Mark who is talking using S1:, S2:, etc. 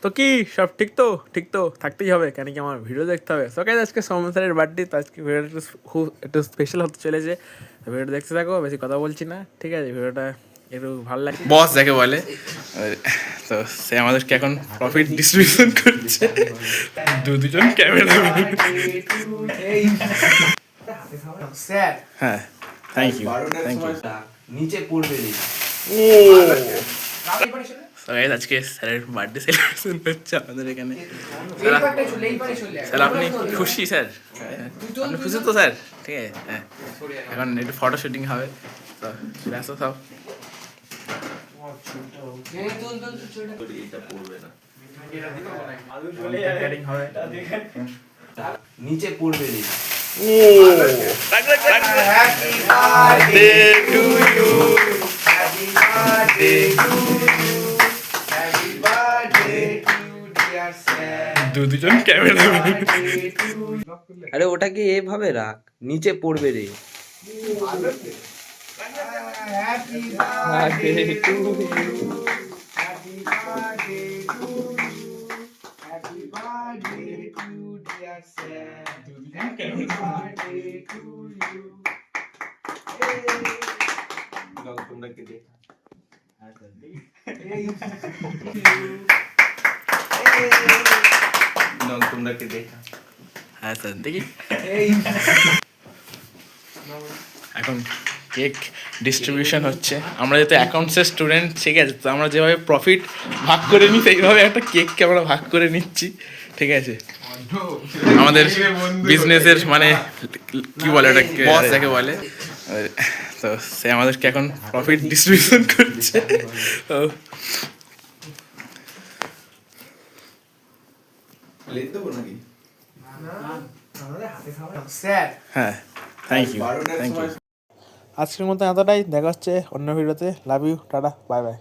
S1: তো কি সব ঠিক তো থাকতেই হবে, কেন কি আমার ভিডিও দেখতে হবে। সো গাইস আজকে সৌমেন স্যারের বার্থডে, তো আজকে ভিডিওটা একটু স্পেশাল হতে চলেছে। তো ভিডিওটা দেখতে থাকো, বেশি কথা বলছি না, ঠিক আছে? ভিডিওটা একটু ভালো লাগে, বস যাকে বলে। তো সে আমাদেরকে এখন প্রফিট ডিস্ট্রিবিউশন করছে, দুজন ক্যামেরা।
S2: স্যার
S1: হ্যাঁ, থ্যাংক ইউ।
S2: নিচে পড়বে রে।
S1: আজকে স্যারের বার্থডে সেলিব্রেশন হচ্ছে আমাদের এখানে। স্যার আপনি খুশি? স্যার আপনি খুশি তো স্যার? ঠিক আছে, হ্যাঁ। এখন একটু ফটো শুটিং হবে, তো ব্যস্ত সব।
S2: নিচে পড়বে রে।
S1: দুজন ক্যামেরা।
S2: আরে ওটাকে এভাবে রাখ, নিচে পড়বে রে। তোমরা কে দেখা?
S1: হ্যাঁ স্যার দেখি। এখন কেক ডিস্ট্রিবিউশন হচ্ছে। আমরা যেহেতু অ্যাকাউন্টসের স্টুডেন্ট, ঠিক আছে, তো আমরা যেভাবে প্রফিট ভাগ করে নিই সেইভাবে একটা কেককে আমরা ভাগ করে নিচ্ছি, ঠিক আছে? আমাদের বিজনেসের মানে কি বলে ওটা, বস যাকে বলে। তো সে আমাদেরকে এখন প্রফিট ডিস্ট্রিবিউশন করছে। তো
S2: স্যার
S1: হ্যাঁ, থ্যাংক ইউ। আজকের মতো এতটাই, দেখা হচ্ছে অন্য ভিডিওতে। Love you, tata, bye by.